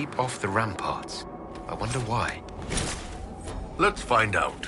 keep off the ramparts. I wonder why. Let's find out.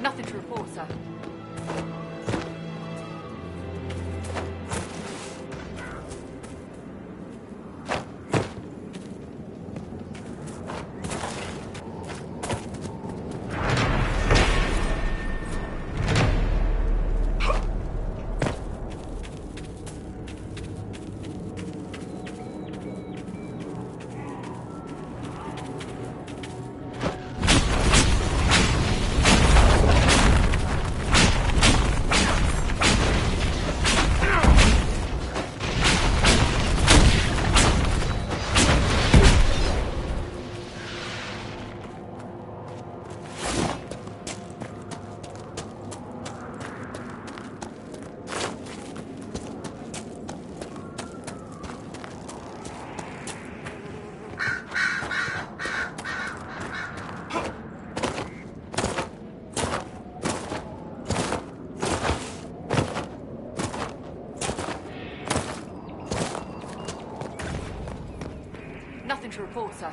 Nothing to report, sir. Nothing to report, sir.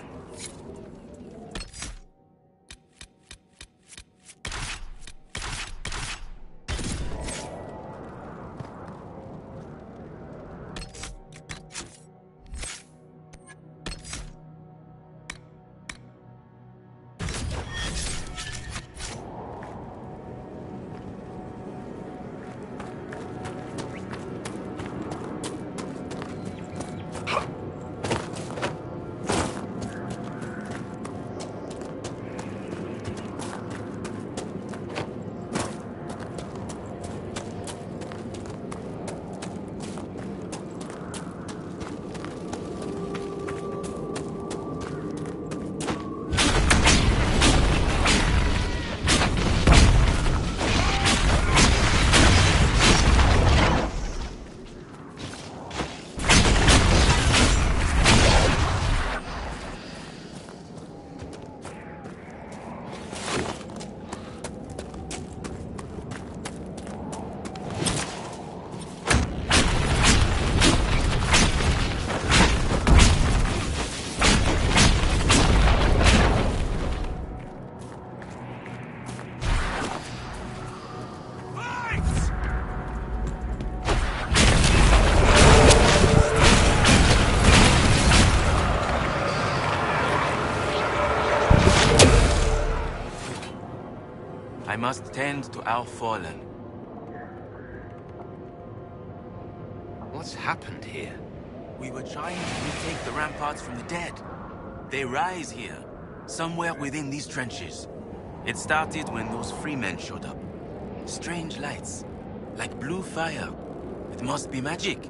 I must tend to our fallen. What's happened here? We were trying to retake the ramparts from the dead. They rise here, somewhere within these trenches. It started when those freemen showed up. Strange lights, like blue fire. It must be magic.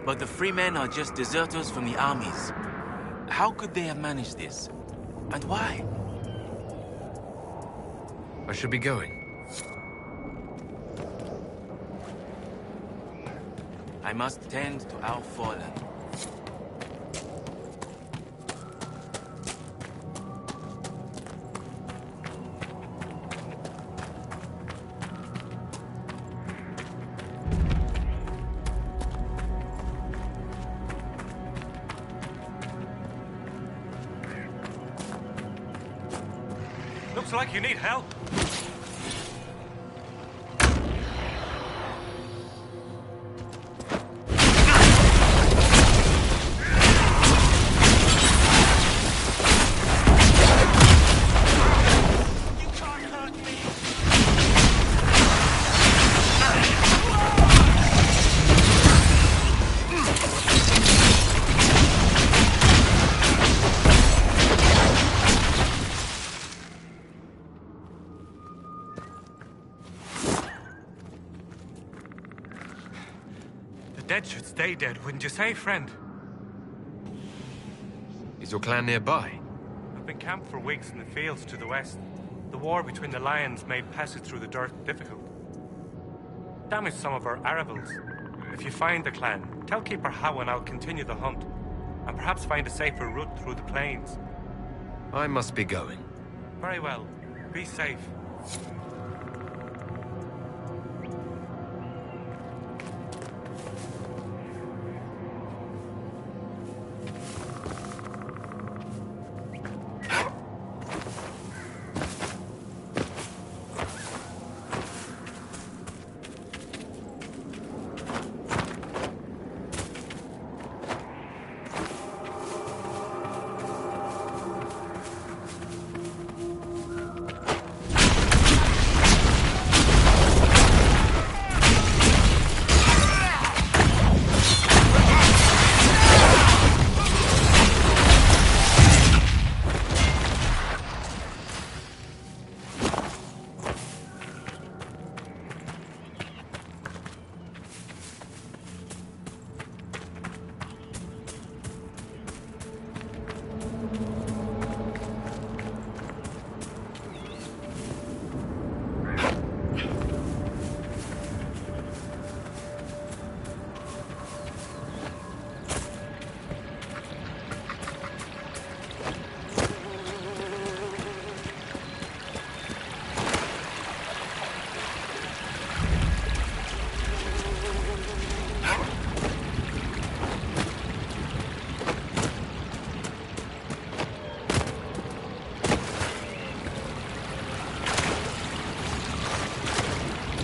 But the freemen are just deserters from the armies. How could they have managed this? And why? I should be going. I must tend to our fallen. Looks like you need help. Dead should stay dead, wouldn't you say, friend? Is your clan nearby? I've been camped for weeks in the fields to the west. The war between the lions made passage through the dirt difficult. Damaged some of our arable. If you find the clan, tell Keeper Howen I'll continue the hunt, and perhaps find a safer route through the plains. I must be going. Very well. Be safe.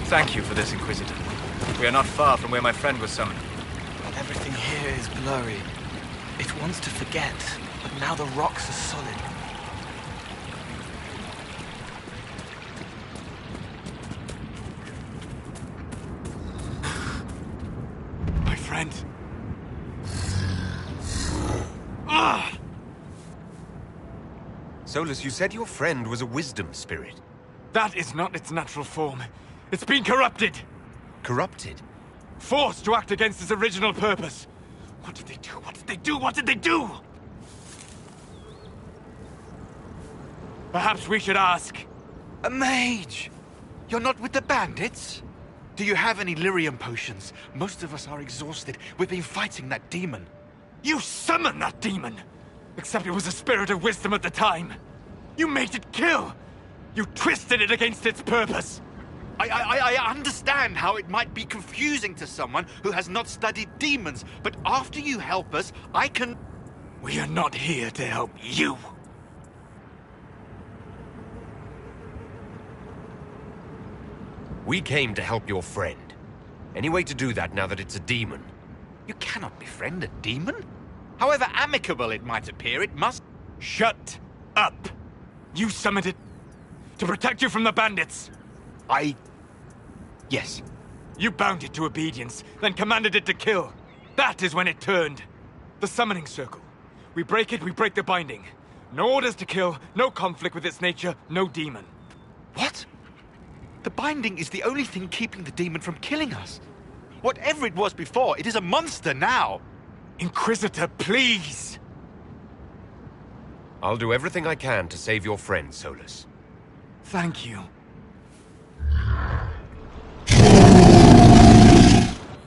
Thank you for this, Inquisitor. We are not far from where my friend was summoned. Everything here is blurry. It wants to forget, but now the rocks are solid. My friend. Solus, you said your friend was a wisdom spirit. That is not its natural form. It's been corrupted. Corrupted? Forced to act against its original purpose. What did they do? What did they do? What did they do? Perhaps we should ask. A mage! You're not with the bandits? Do you have any lyrium potions? Most of us are exhausted. We've been fighting that demon. You summoned that demon! Except it was a spirit of wisdom at the time. You made it kill! You twisted it against its purpose! I understand how it might be confusing to someone who has not studied demons, but after you help us, I can... We are not here to help you. We came to help your friend. Any way to do that now that it's a demon? You cannot befriend a demon. However amicable it might appear, it must... Shut up! You summoned it to protect you from the bandits. Yes. You bound it to obedience, then commanded it to kill. That is when it turned. The summoning circle. We break it, we break the binding. No orders to kill, no conflict with its nature, no demon. What? The binding is the only thing keeping the demon from killing us. Whatever it was before, it is a monster now. Inquisitor, please! I'll do everything I can to save your friend, Solus. Thank you.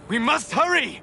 We must hurry!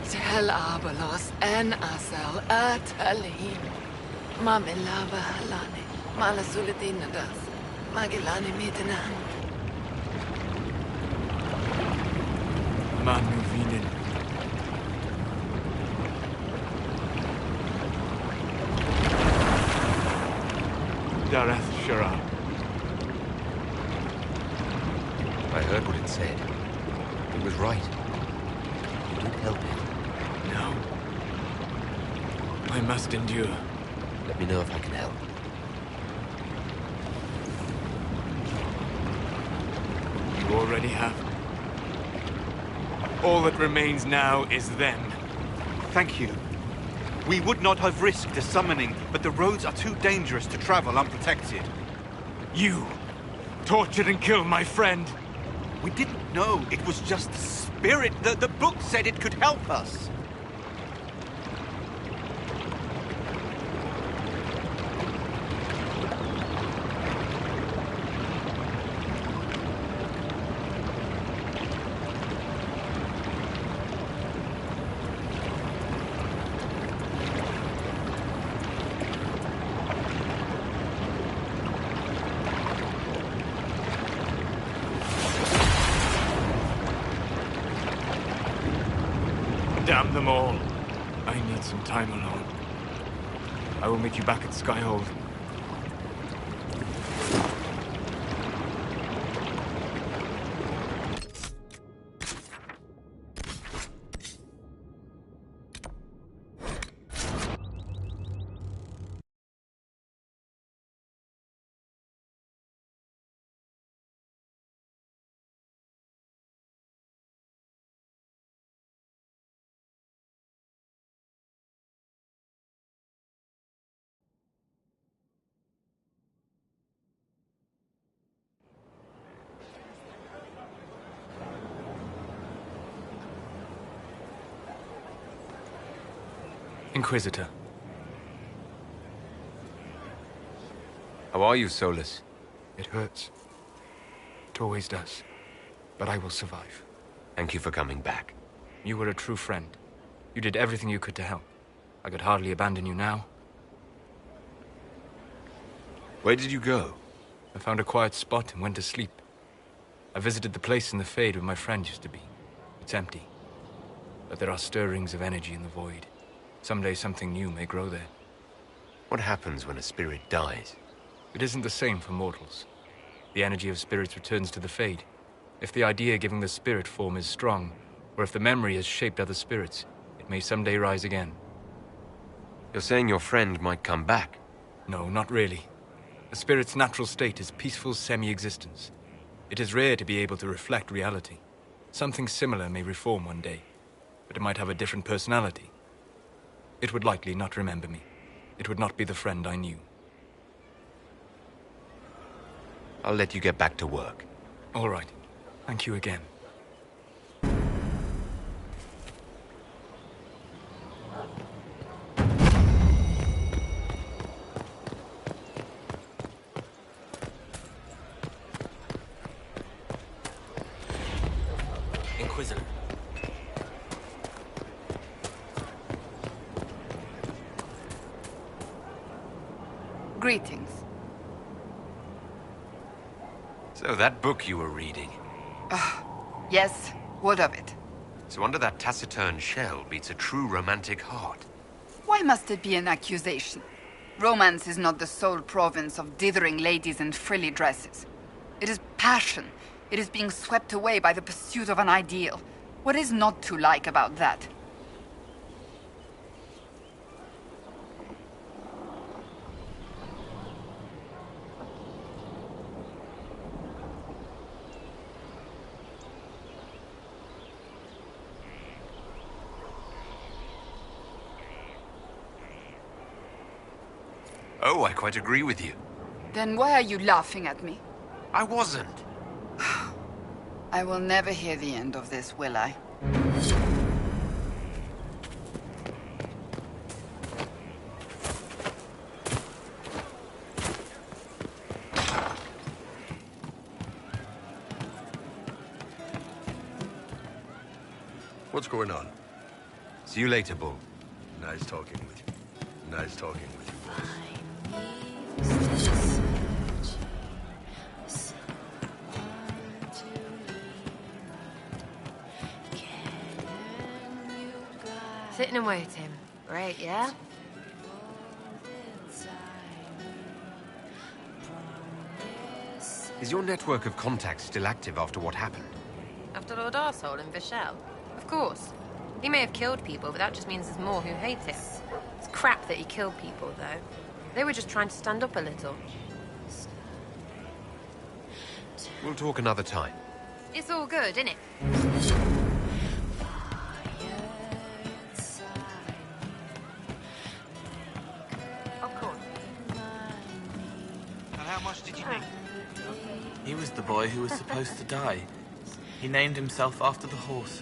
Tel Abalos en Asel Atalim. Mamilava Halane. Malasuladinadas. Magilani Mitanan. Manu Vinen. Dareth Shara. I heard what it said. It was right. You did help it. No. I must endure. Let me know if I can help. You already have. All that remains now is them. Thank you. We would not have risked the summoning, but the roads are too dangerous to travel unprotected. You tortured and killed my friend. We didn't know it was just a spirit. The book said it could help us. Damn them all. I need some time alone. I will meet you back at Skyhold. Inquisitor. How are you, Solus? It hurts. It always does. But I will survive. Thank you for coming back. You were a true friend. You did everything you could to help. I could hardly abandon you now. Where did you go? I found a quiet spot and went to sleep. I visited the place in the Fade where my friend used to be. It's empty. But there are stirrings of energy in the void. Someday something new may grow there. What happens when a spirit dies? It isn't the same for mortals. The energy of spirits returns to the Fade. If the idea giving the spirit form is strong, or if the memory has shaped other spirits, it may someday rise again. You're saying your friend might come back? No, not really. A spirit's natural state is peaceful semi-existence. It is rare to be able to reflect reality. Something similar may reform one day, but it might have a different personality. It would likely not remember me. It would not be the friend I knew. I'll let you get back to work. All right. Thank you again. Inquisitor. Greetings. So that book you were reading. Yes, what of it? So under that taciturn shell beats a true romantic heart. Why must it be an accusation? Romance is not the sole province of dithering ladies in frilly dresses. It is passion. It is being swept away by the pursuit of an ideal. What is not to like about that? Oh, I quite agree with you. Then why are you laughing at me? I wasn't. I will never hear the end of this, will I? What's going on? See you later, Bull. Nice talking with you. Nice talking with you, boss. Sitting and waiting. Great, yeah? Is your network of contacts still active after what happened? After Lord Arsehole and Vishal? Of course. He may have killed people, but that just means there's more who hate him. It's crap that he killed people, though. They were just trying to stand up a little. We'll talk another time. It's all good, innit? Of course. And how much did you need? He was the boy who was supposed to die. He named himself after the horse.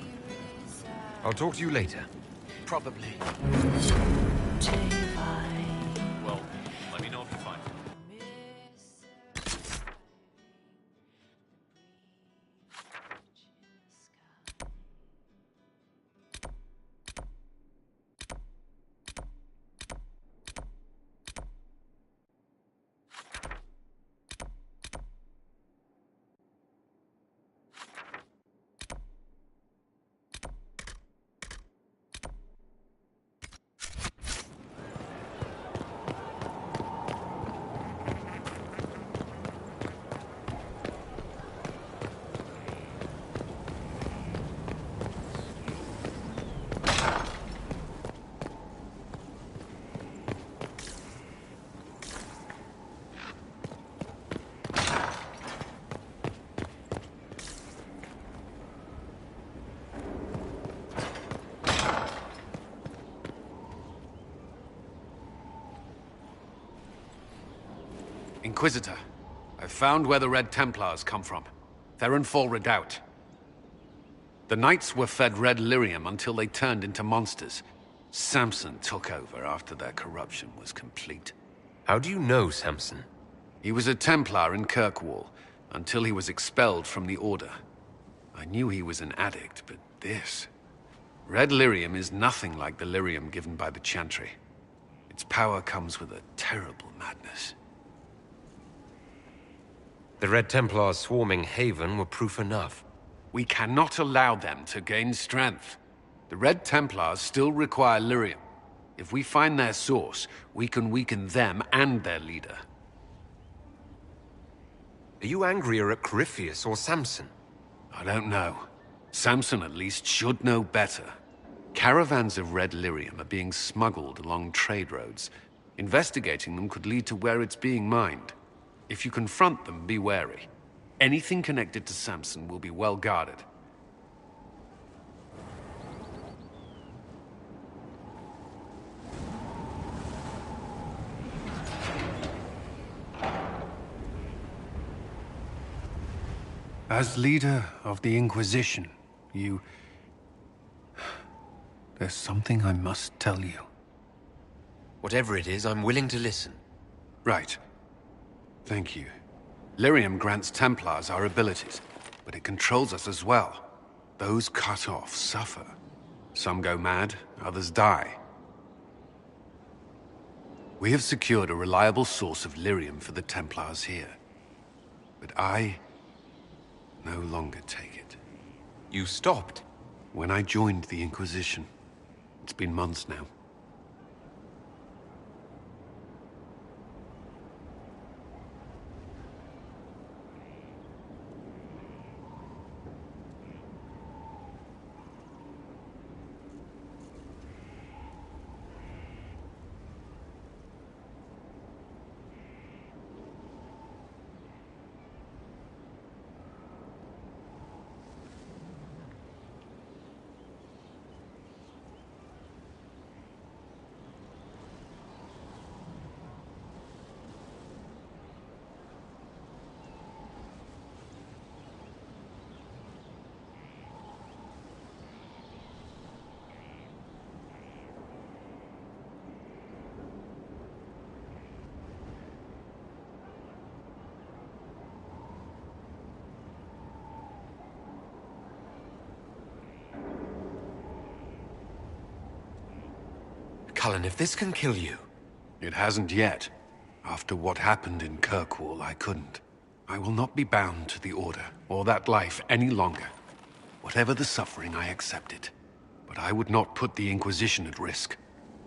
I'll talk to you later. Probably. Well, let me know if you find it. Inquisitor, I've found where the Red Templars come from. They're in Fall Redoubt. The Knights were fed red lyrium until they turned into monsters. Samson took over after their corruption was complete. How do you know Samson? He was a Templar in Kirkwall, until he was expelled from the Order. I knew he was an addict, but this... Red lyrium is nothing like the lyrium given by the Chantry. Its power comes with a terrible madness. The Red Templars swarming Haven were proof enough. We cannot allow them to gain strength. The Red Templars still require lyrium. If we find their source, we can weaken them and their leader. Are you angrier at Corypheus or Samson? I don't know. Samson at least should know better. Caravans of red lyrium are being smuggled along trade roads. Investigating them could lead to where it's being mined. If you confront them, be wary. Anything connected to Samson will be well guarded. As leader of the Inquisition, there's something I must tell you. Whatever it is, I'm willing to listen. Right. Thank you. Lyrium grants Templars our abilities, but it controls us as well. Those cut off suffer. Some go mad, others die. We have secured a reliable source of lyrium for the Templars here. But I no longer take it. You stopped? When I joined the Inquisition. It's been months now. Cullen, if this can kill you... It hasn't yet. After what happened in Kirkwall, I couldn't. I will not be bound to the Order, or that life any longer. Whatever the suffering, I accept it. But I would not put the Inquisition at risk.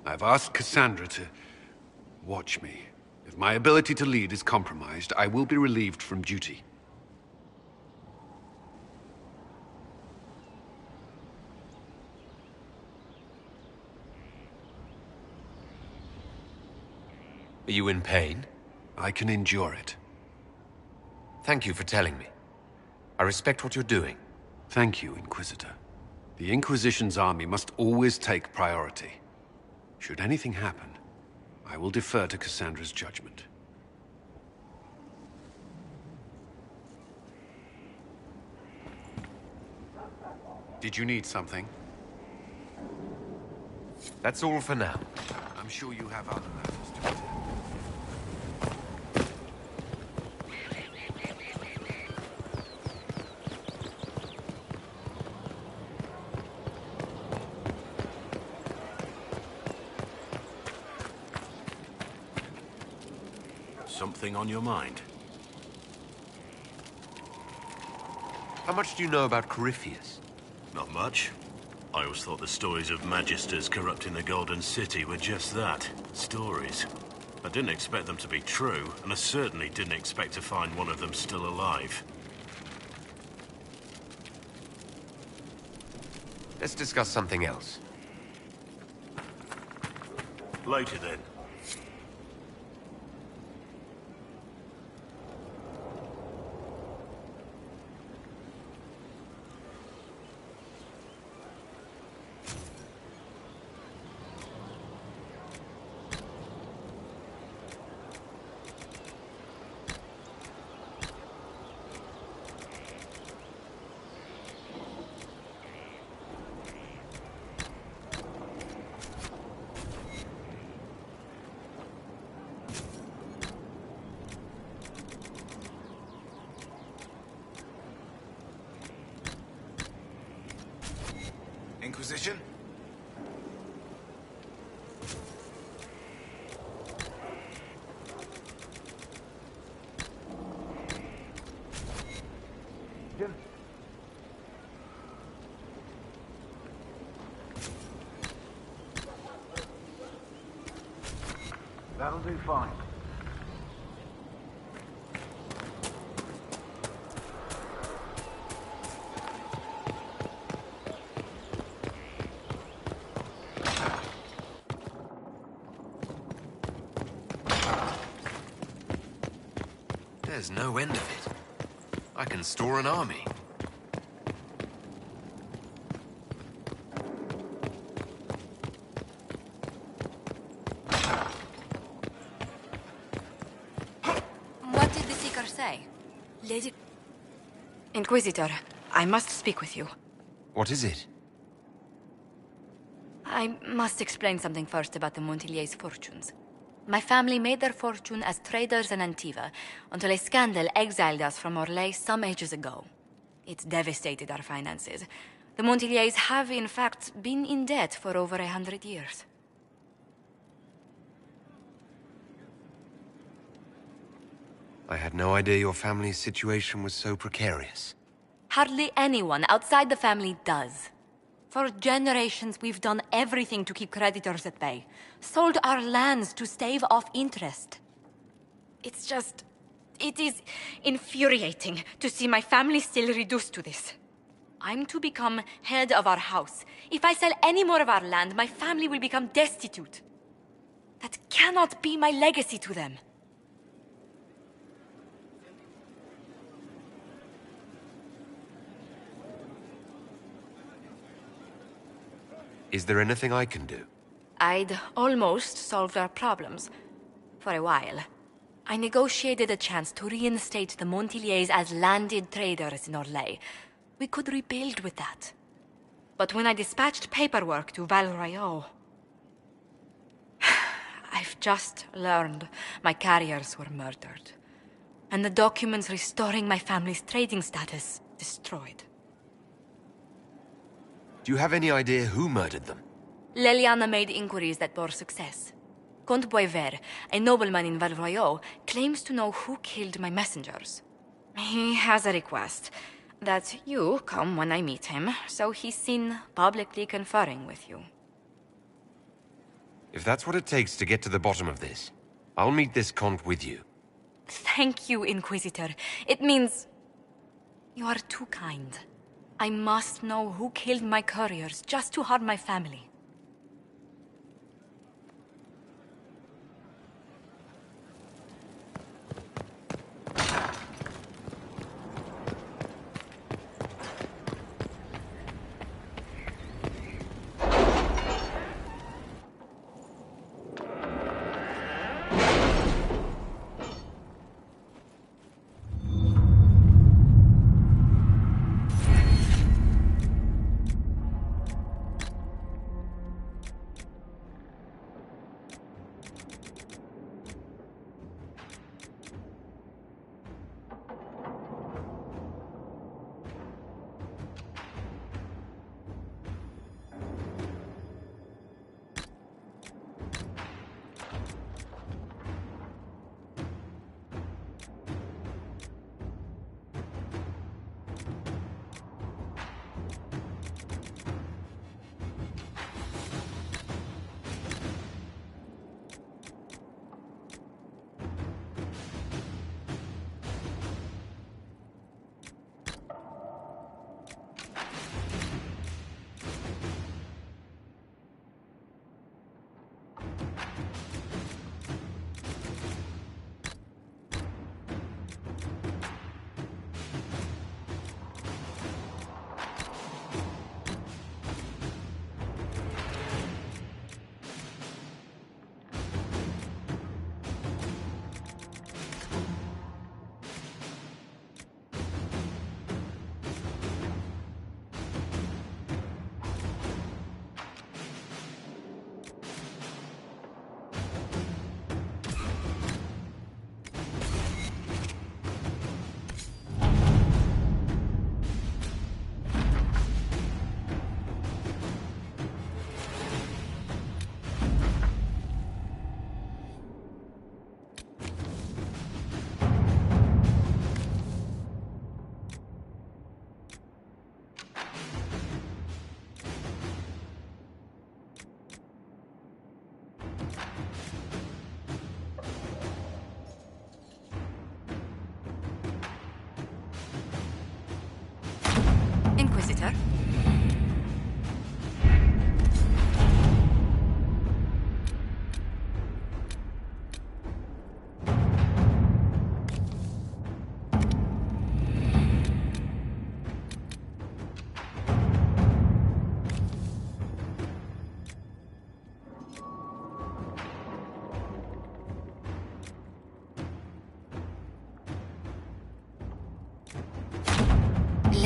I've asked Cassandra to watch me. If my ability to lead is compromised, I will be relieved from duty. Are you in pain? I can endure it. Thank you for telling me. I respect what you're doing. Thank you, Inquisitor. The Inquisition's army must always take priority. Should anything happen, I will defer to Cassandra's judgment. Did you need something? That's all for now. I'm sure you have other matters to attend. Something on your mind? How much do you know about Corypheus? Not much. I always thought the stories of Magisters corrupting the Golden City were just that, stories. I didn't expect them to be true, and I certainly didn't expect to find one of them still alive. Let's discuss something else. Later then. Inquisition? Jim? That'll do fine. There's no end of it. I can store an army. What did the Seeker say? Lady... Inquisitor, I must speak with you. What is it? I must explain something first about the Montiliers' fortunes. My family made their fortune as traders in Antiva, until a scandal exiled us from Orlais some ages ago. It devastated our finances. The Montiliers have, in fact, been in debt for over 100 years. I had no idea your family's situation was so precarious. Hardly anyone outside the family does. For generations, we've done everything to keep creditors at bay. Sold our lands to stave off interest. It's just... it is infuriating to see my family still reduced to this. I'm to become head of our house. If I sell any more of our land, my family will become destitute. That cannot be my legacy to them. Is there anything I can do? I'd almost solved our problems. For a while. I negotiated a chance to reinstate the Montiliers as landed traders in Orlais. We could rebuild with that. But when I dispatched paperwork to Val Royeaux... I've just learned my carriers were murdered. And the documents restoring my family's trading status destroyed. Do you have any idea who murdered them? Leliana made inquiries that bore success. Comte Boisvert, a nobleman in Val Royeaux, claims to know who killed my messengers. He has a request that you come when I meet him, so he's seen publicly conferring with you. If that's what it takes to get to the bottom of this, I'll meet this Comte with you. Thank you, Inquisitor. It means... you are too kind. I must know who killed my couriers just to harm my family.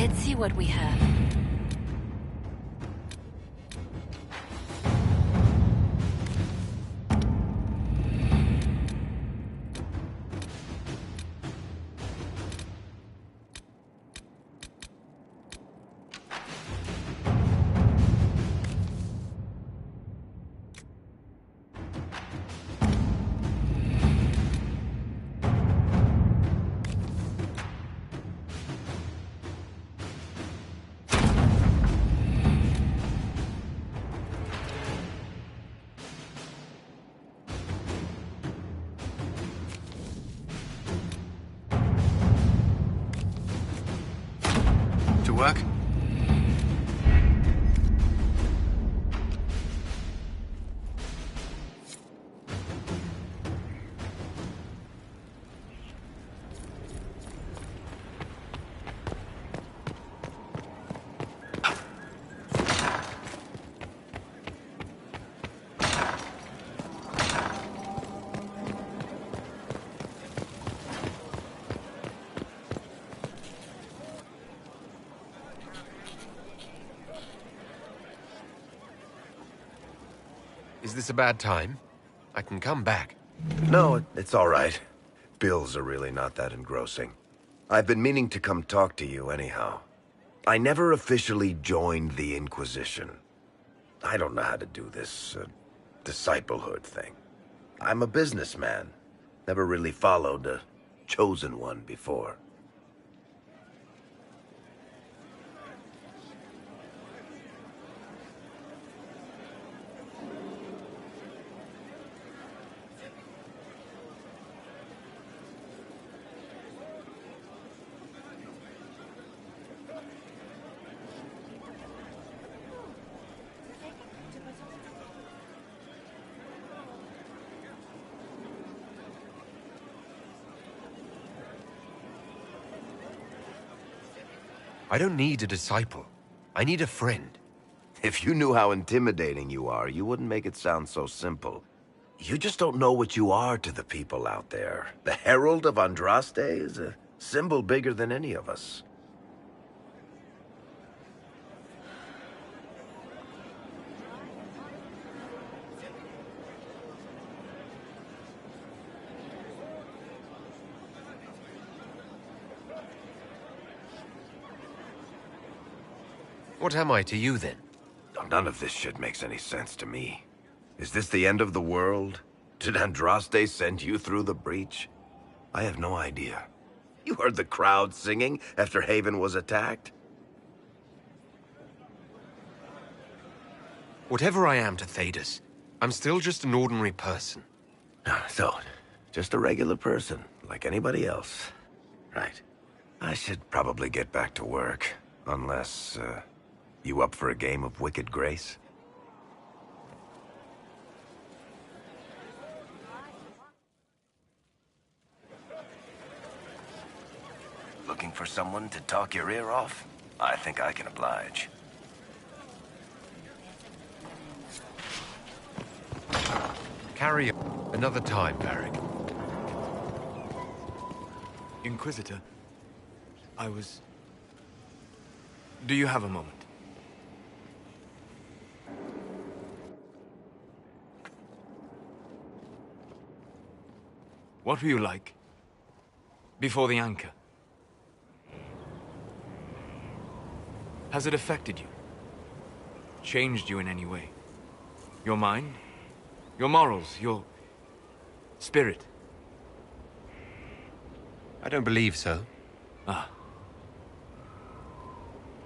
Let's see what we have. To work? Is this a bad time? I can come back. No, it's all right. Bills are really not that engrossing. I've been meaning to come talk to you anyhow. I never officially joined the Inquisition. I don't know how to do this, disciplehood thing. I'm a businessman. Never really followed a chosen one before. I don't need a disciple. I need a friend. If you knew how intimidating you are, you wouldn't make it sound so simple. You just don't know what you are to the people out there. The Herald of Andraste is a symbol bigger than any of us. What am I to you, then? None of this shit makes any sense to me. Is this the end of the world? Did Andraste send you through the breach? I have no idea. You heard the crowd singing after Haven was attacked? Whatever I am to Thedas, I'm still just an ordinary person. So, just a regular person, like anybody else. Right. I should probably get back to work, unless, you up for a game of Wicked Grace? Looking for someone to talk your ear off? I think I can oblige. Carry on. Another time, Varric. Inquisitor, Do you have a moment? What were you like before the Anchor? Has it affected you? Changed you in any way? Your mind? Your morals? Your spirit? I don't believe so. Ah.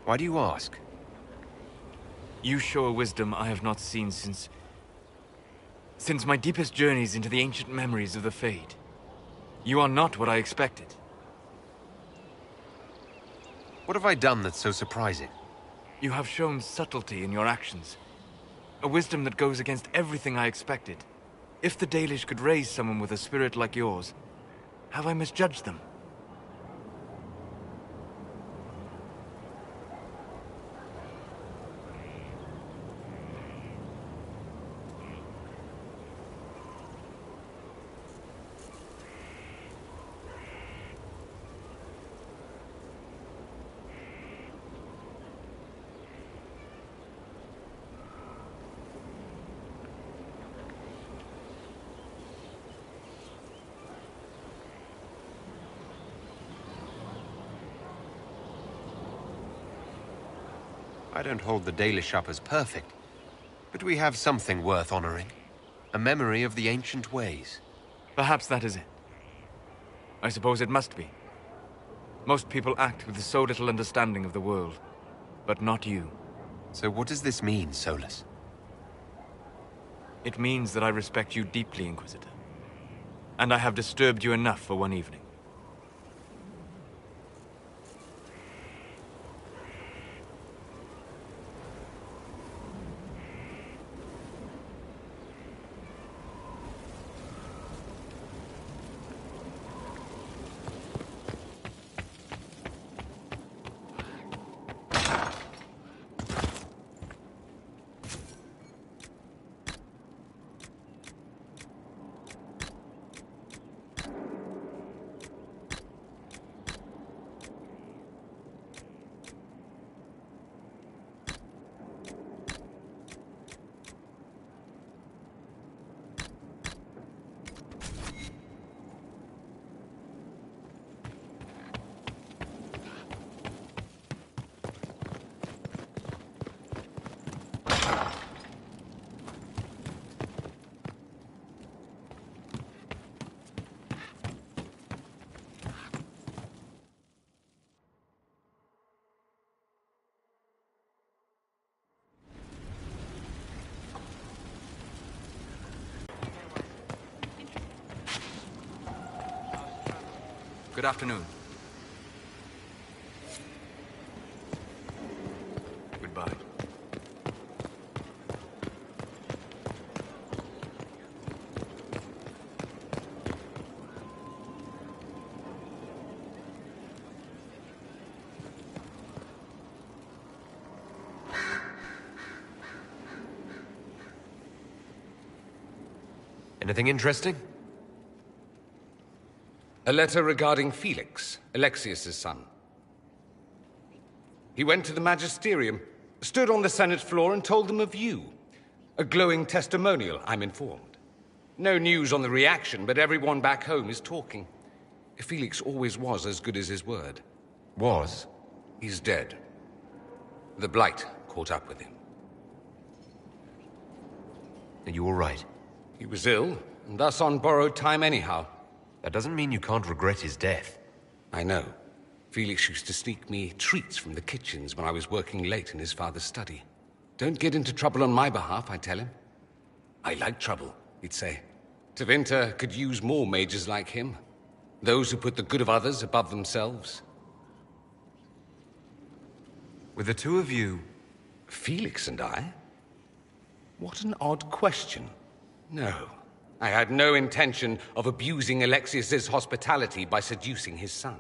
Why do you ask? You show a wisdom I have not seen since my deepest journeys into the ancient memories of the Fade. You are not what I expected. What have I done that's so surprising? You have shown subtlety in your actions. A wisdom that goes against everything I expected. If the Dalish could raise someone with a spirit like yours, have I misjudged them? I don't hold the Dalish up as perfect, but we have something worth honoring. A memory of the ancient ways. Perhaps that is it. I suppose it must be. Most people act with so little understanding of the world, but not you. So what does this mean, Solus? It means that I respect you deeply, Inquisitor. And I have disturbed you enough for one evening. Good afternoon. Goodbye. Anything interesting? A letter regarding Felix, Alexius's son. He went to the Magisterium, stood on the Senate floor and told them of you. A glowing testimonial, I'm informed. No news on the reaction, but everyone back home is talking. Felix always was as good as his word. Was? He's dead. The Blight caught up with him. Are you all right? He was ill, and thus on borrowed time anyhow. That doesn't mean you can't regret his death. I know. Felix used to sneak me treats from the kitchens when I was working late in his father's study. Don't get into trouble on my behalf, I tell him. I like trouble, he'd say. Tevinter could use more mages like him. Those who put the good of others above themselves. With the two of you... Felix and I? What an odd question. No. I had no intention of abusing Alexius's hospitality by seducing his son.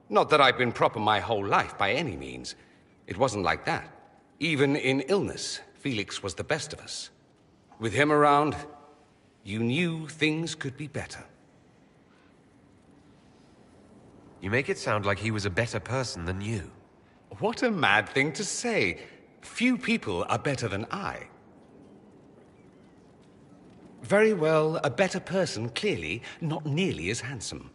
Not that I've been proper my whole life, by any means. It wasn't like that. Even in illness, Felix was the best of us. With him around, you knew things could be better. You make it sound like he was a better person than you. What a mad thing to say. Few people are better than I. Very well, a better person, clearly, not nearly as handsome.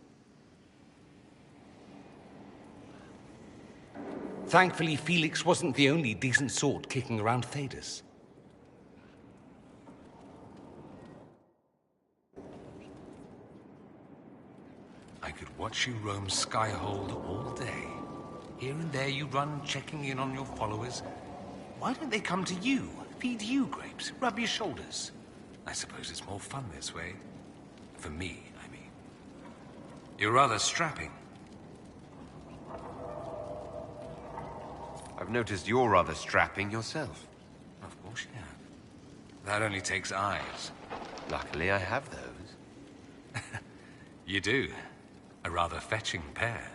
Thankfully, Felix wasn't the only decent sort kicking around Thedas. I could watch you roam Skyhold all day. Here and there you run, checking in on your followers. Why don't they come to you, feed you grapes, rub your shoulders? I suppose it's more fun this way. For me, I mean. You're rather strapping. I've noticed you're rather strapping yourself. Of course you have. That only takes eyes. Luckily, I have those. You do. A rather fetching pair.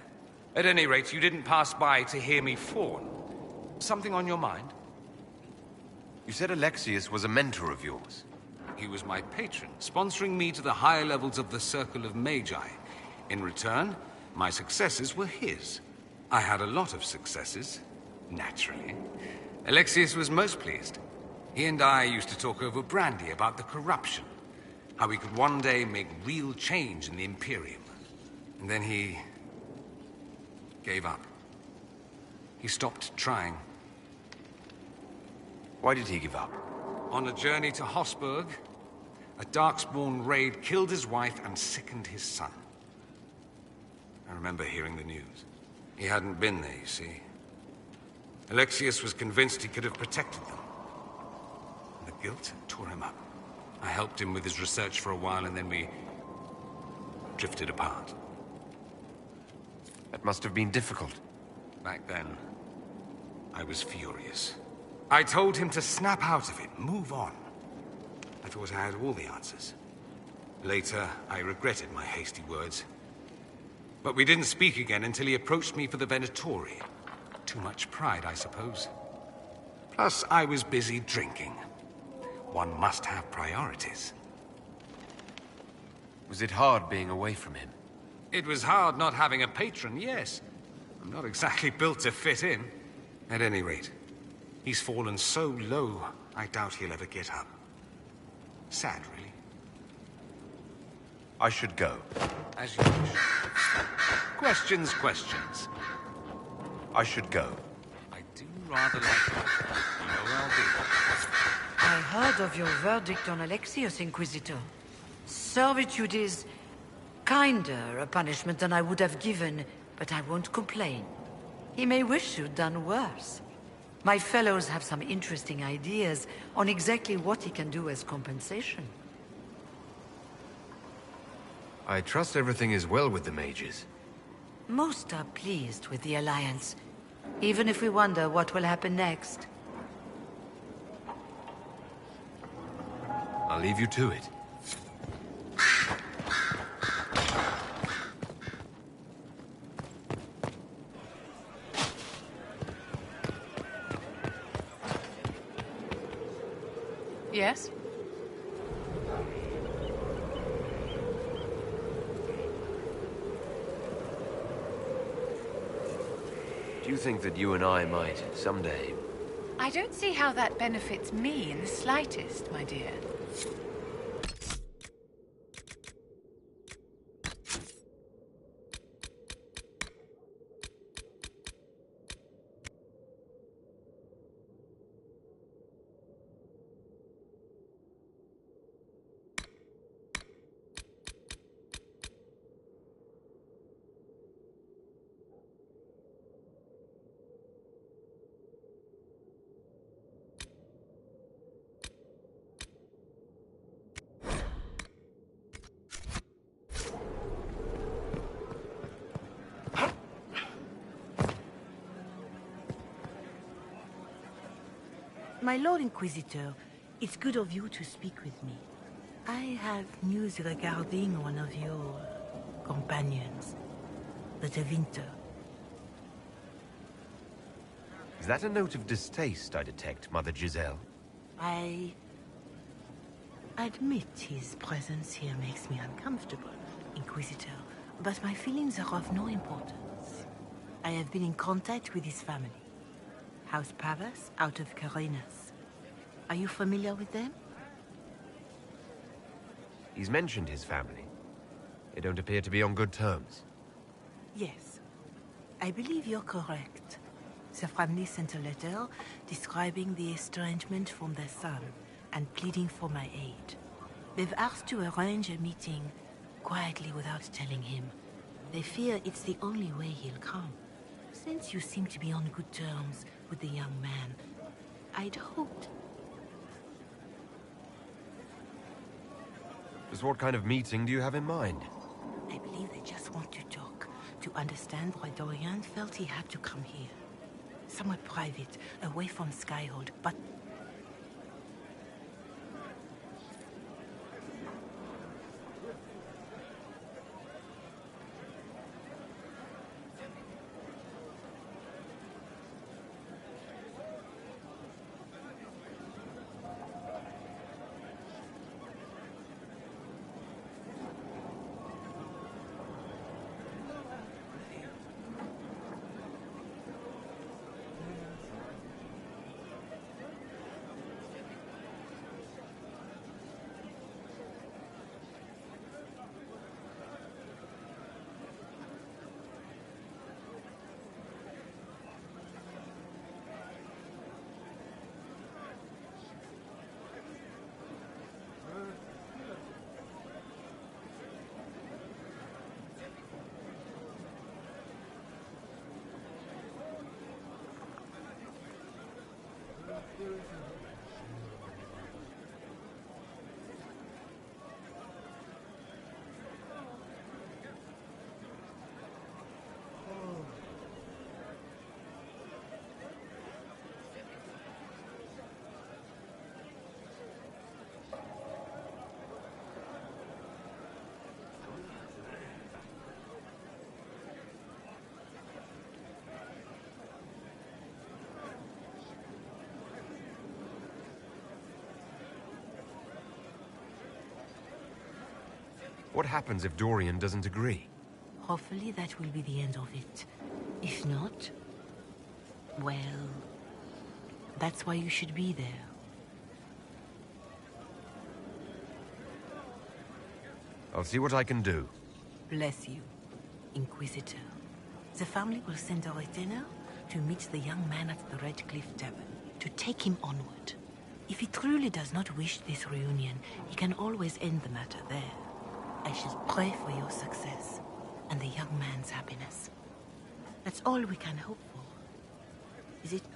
At any rate, you didn't pass by to hear me fawn. Something on your mind? You said Alexius was a mentor of yours. He was my patron, sponsoring me to the higher levels of the Circle of Magi. In return, my successes were his. I had a lot of successes, naturally. Alexius was most pleased. He and I used to talk over brandy about the corruption, how we could one day make real change in the Imperium. And then he gave up. He stopped trying. Why did he give up? On a journey to Hossberg, a Darkspawn raid killed his wife and sickened his son. I remember hearing the news. He hadn't been there, you see. Alexius was convinced he could have protected them. The guilt tore him up. I helped him with his research for a while, and then we drifted apart. That must have been difficult. Back then, I was furious. I told him to snap out of it, move on. I thought I had all the answers. Later, I regretted my hasty words. But we didn't speak again until he approached me for the Venatori. Too much pride, I suppose. Plus, I was busy drinking. One must have priorities. Was it hard being away from him? It was hard not having a patron, yes. I'm not exactly built to fit in. At any rate, he's fallen so low, I doubt he'll ever get up. Sad, really. I should go. As you wish. Questions, questions. I should go. I do rather like that. You know where I'll be. I heard of your verdict on Alexius, Inquisitor. Servitude is kinder a punishment than I would have given, but I won't complain. He may wish you'd done worse. My fellows have some interesting ideas on exactly what he can do as compensation. I trust everything is well with the mages. Most are pleased with the Alliance, even if we wonder what will happen next. I'll leave you to it. Yes? Do you think that you and I might, someday... I don't see how that benefits me in the slightest, my dear. My Lord Inquisitor, it's good of you to speak with me. I have news regarding one of your companions, the Tevinter. Is that a note of distaste I detect, Mother Giselle? I admit his presence here makes me uncomfortable, Inquisitor, but my feelings are of no importance. I have been in contact with his family. House Pavas, out of Carenas. Are you familiar with them? He's mentioned his family. They don't appear to be on good terms. Yes. I believe you're correct. The family sent a letter describing the estrangement from their son and pleading for my aid. They've asked to arrange a meeting quietly without telling him. They fear it's the only way he'll come. Since you seem to be on good terms with the young man, I'd hoped... Just what kind of meeting do you have in mind? I believe they just want to talk, to understand why Dorian felt he had to come here. Somewhere private, away from Skyhold, but... What happens if Dorian doesn't agree? Hopefully that will be the end of it. If not, well, that's why you should be there. I'll see what I can do. Bless you, Inquisitor. The family will send a retainer to meet the young man at the Red Cliff Tavern, to take him onward. If he truly does not wish this reunion, he can always end the matter there. I shall pray for your success and the young man's happiness. That's all we can hope for, is it not?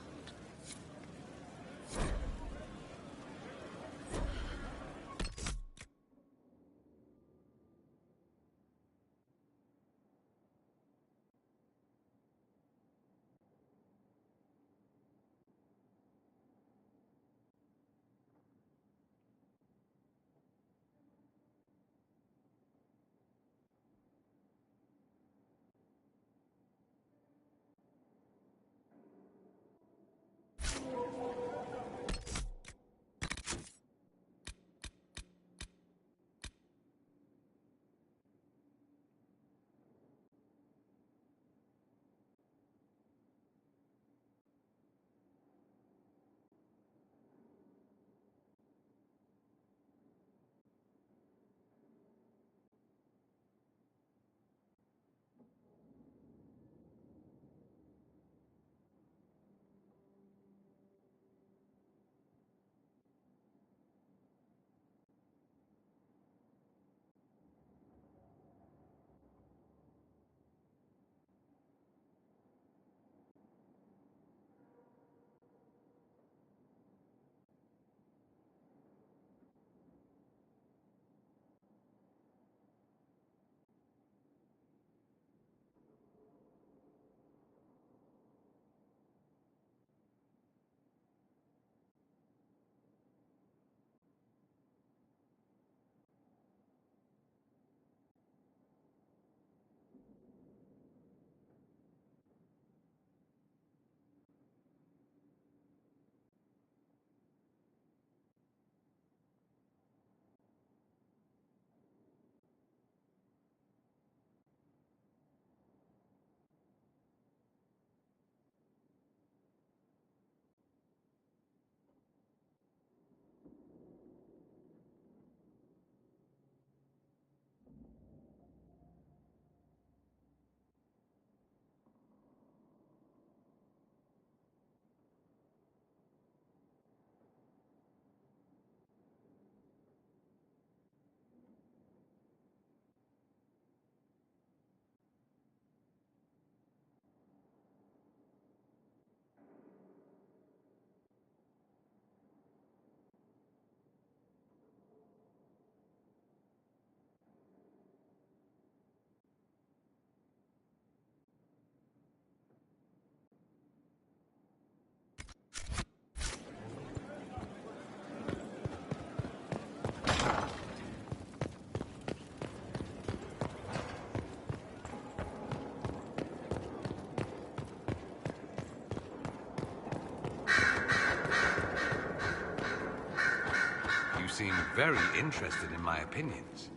Seem very interested in my opinions.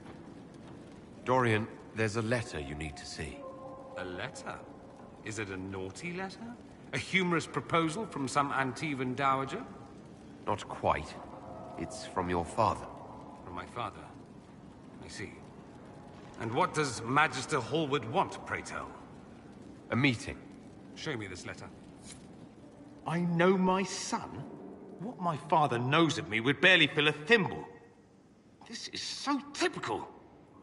Dorian, there's a letter you need to see. A letter? Is it a naughty letter? A humorous proposal from some Antivan dowager? Not quite. It's from your father. From my father? I see. And what does Magister Hallward want, pray tell? A meeting. Show me this letter. I know my son? What my father knows of me would barely fill a thimble. This is so typical.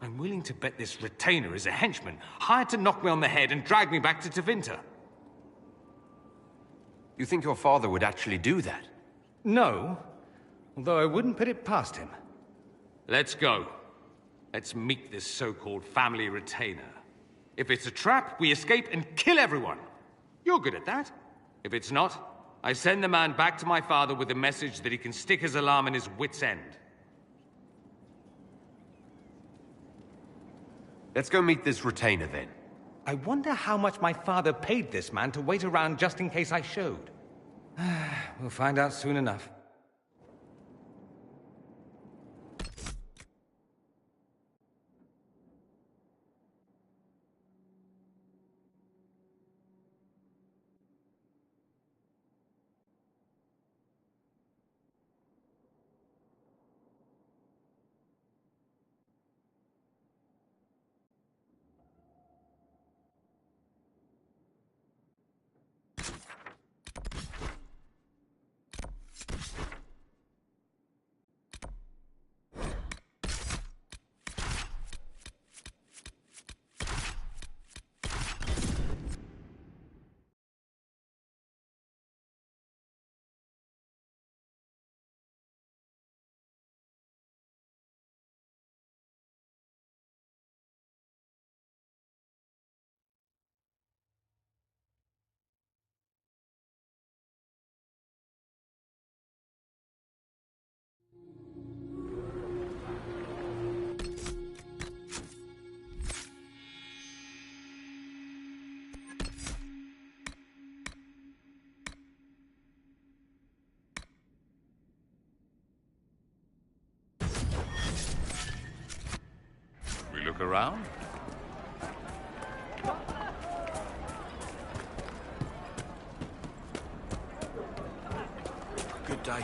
I'm willing to bet this retainer is a henchman, hired to knock me on the head and drag me back to Tevinter. You think your father would actually do that? No, although I wouldn't put it past him. Let's go. Let's meet this so-called family retainer. If it's a trap, we escape and kill everyone. You're good at that. If it's not, I send the man back to my father with a message that he can stick his alarm in his wit's end. Let's go meet this retainer then. I wonder how much my father paid this man to wait around just in case I showed. We'll find out soon enough. We look around? Good day.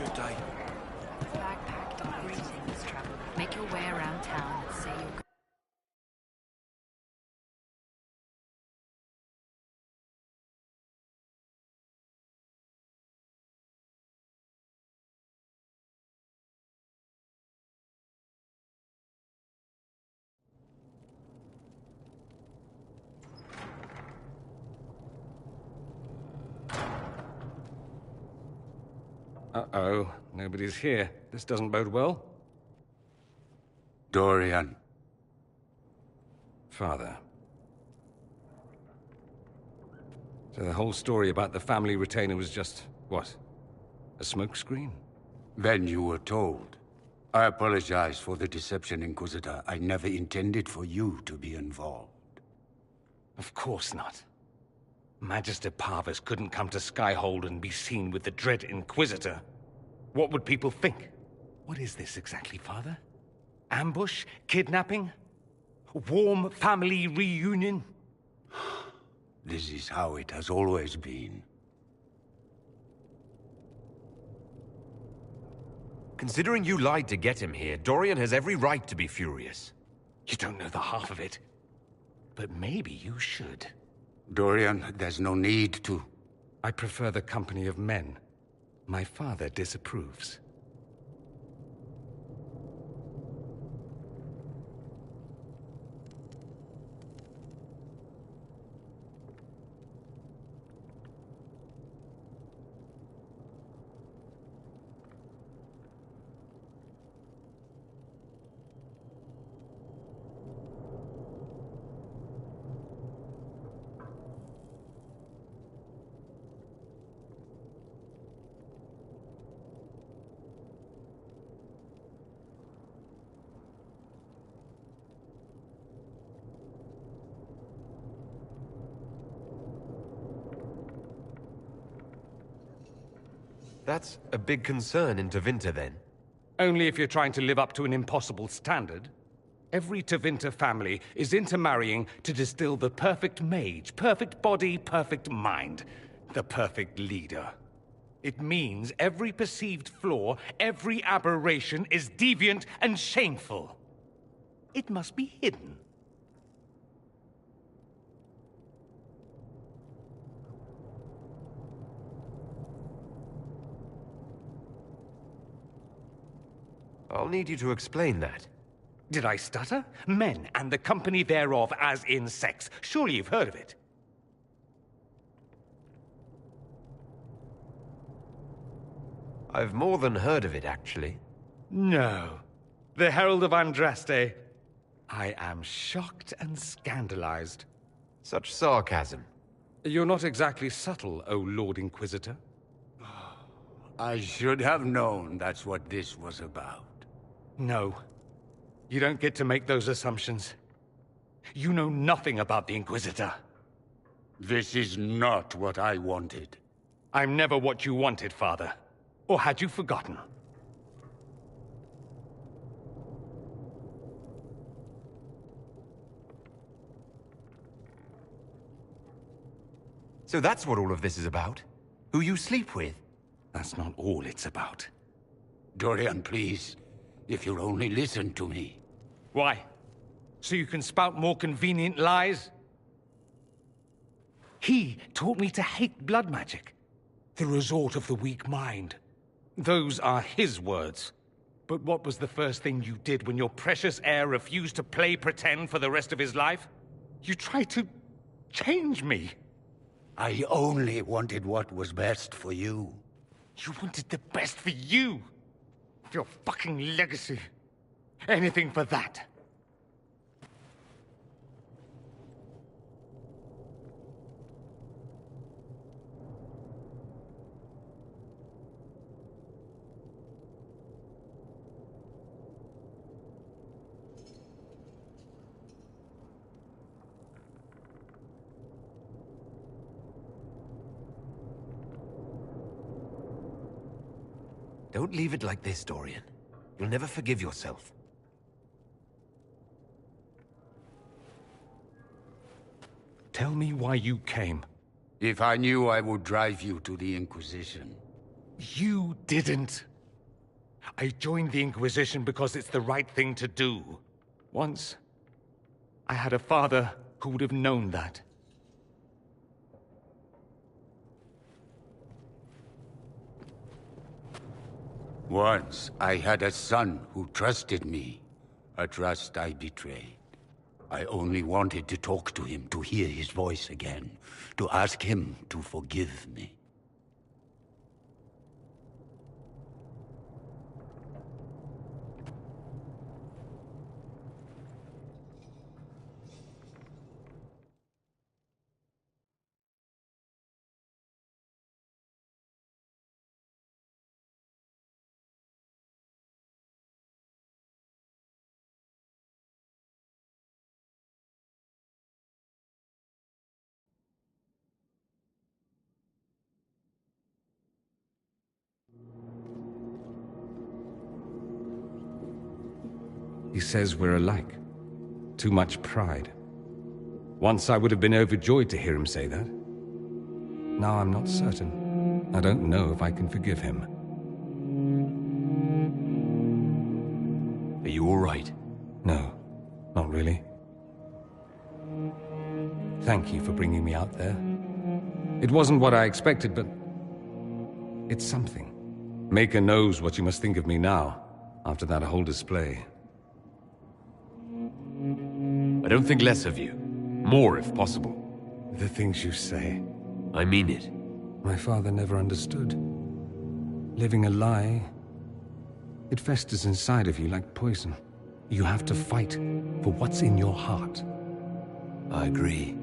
Good day. Backpack, don't greetings, traveler. Make your way around town and say your Uh-oh, nobody's here. This doesn't bode well. Dorian. Father. So the whole story about the family retainer was just, what? A smokescreen? Then you were told. I apologize for the deception, Inquisitor. I never intended for you to be involved. Of course not. Magister Parvus couldn't come to Skyhold and be seen with the Dread Inquisitor. What would people think? What is this exactly, Father? Ambush? Kidnapping? Warm family reunion? This is how it has always been. Considering you lied to get him here, Dorian has every right to be furious. You don't know the half of it. But maybe you should. Dorian, there's no need to. I prefer the company of men. My father disapproves. That's a big concern in Tevinter, then. Only if you're trying to live up to an impossible standard. Every Tevinter family is intermarrying to distill the perfect mage, perfect body, perfect mind, the perfect leader. It means every perceived flaw, every aberration is deviant and shameful. It must be hidden. I'll need you to explain that. Did I stutter? Men and the company thereof as in sex. Surely you've heard of it. I've more than heard of it, actually. No. The Herald of Andraste. I am shocked and scandalized. Such sarcasm. You're not exactly subtle, O Lord Inquisitor. I should have known that's what this was about. No. You don't get to make those assumptions. You know nothing about the Inquisitor. This is not what I wanted. I'm never what you wanted, Father. Or had you forgotten? So that's what all of this is about? Who you sleep with? That's not all it's about. Dorian, please. If you'll only listen to me. Why? So you can spout more convenient lies? He taught me to hate blood magic. The resort of the weak mind. Those are his words. But what was the first thing you did when your precious heir refused to play pretend for the rest of his life? You tried to change me. I only wanted what was best for you. You wanted the best for you. Your fucking legacy. Anything for that. Don't leave it like this, Dorian. You'll never forgive yourself. Tell me why you came. If I knew, I would drive you to the Inquisition. You didn't. I joined the Inquisition because it's the right thing to do. Once, I had a father who would have known that. Once, I had a son who trusted me. A trust I betrayed. I only wanted to talk to him, to hear his voice again, to ask him to forgive me. He says we're alike. Too much pride. Once I would have been overjoyed to hear him say that. Now I'm not certain. I don't know if I can forgive him. Are you all right? No, not really. Thank you for bringing me out there. It wasn't what I expected, but it's something. Maker knows what you must think of me now, after that whole display. I don't think less of you. More, if possible. The things you say. I mean it. My father never understood. Living a lie, it festers inside of you like poison. You have to fight for what's in your heart. I agree.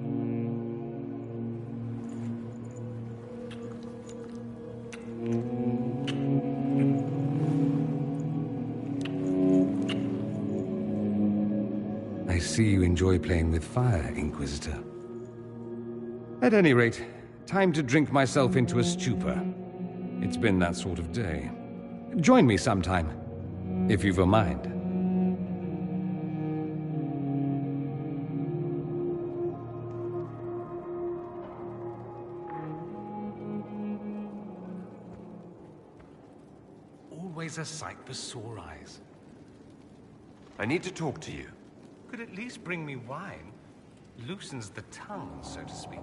I see you enjoy playing with fire, Inquisitor. At any rate, time to drink myself into a stupor. It's been that sort of day. Join me sometime, if you've a mind. Always a sight for sore eyes. I need to talk to you. Could at least bring me wine. Loosens the tongue, so to speak.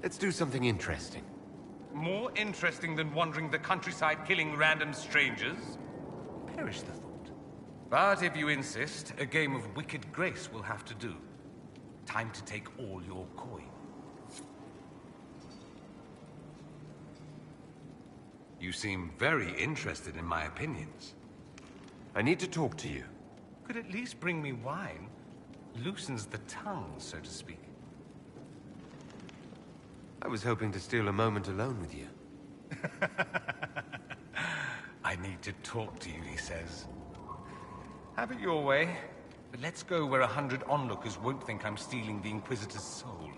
Let's do something interesting. More interesting than wandering the countryside killing random strangers? Perish the thought. But if you insist, a game of Wicked Grace will have to do. Time to take all your coin. You seem very interested in my opinions. I need to talk to you. Could at least bring me wine. Loosens the tongue, so to speak. I was hoping to steal a moment alone with you. I need to talk to you, he says. Have it your way, but let's go where 100 onlookers won't think I'm stealing the Inquisitor's soul.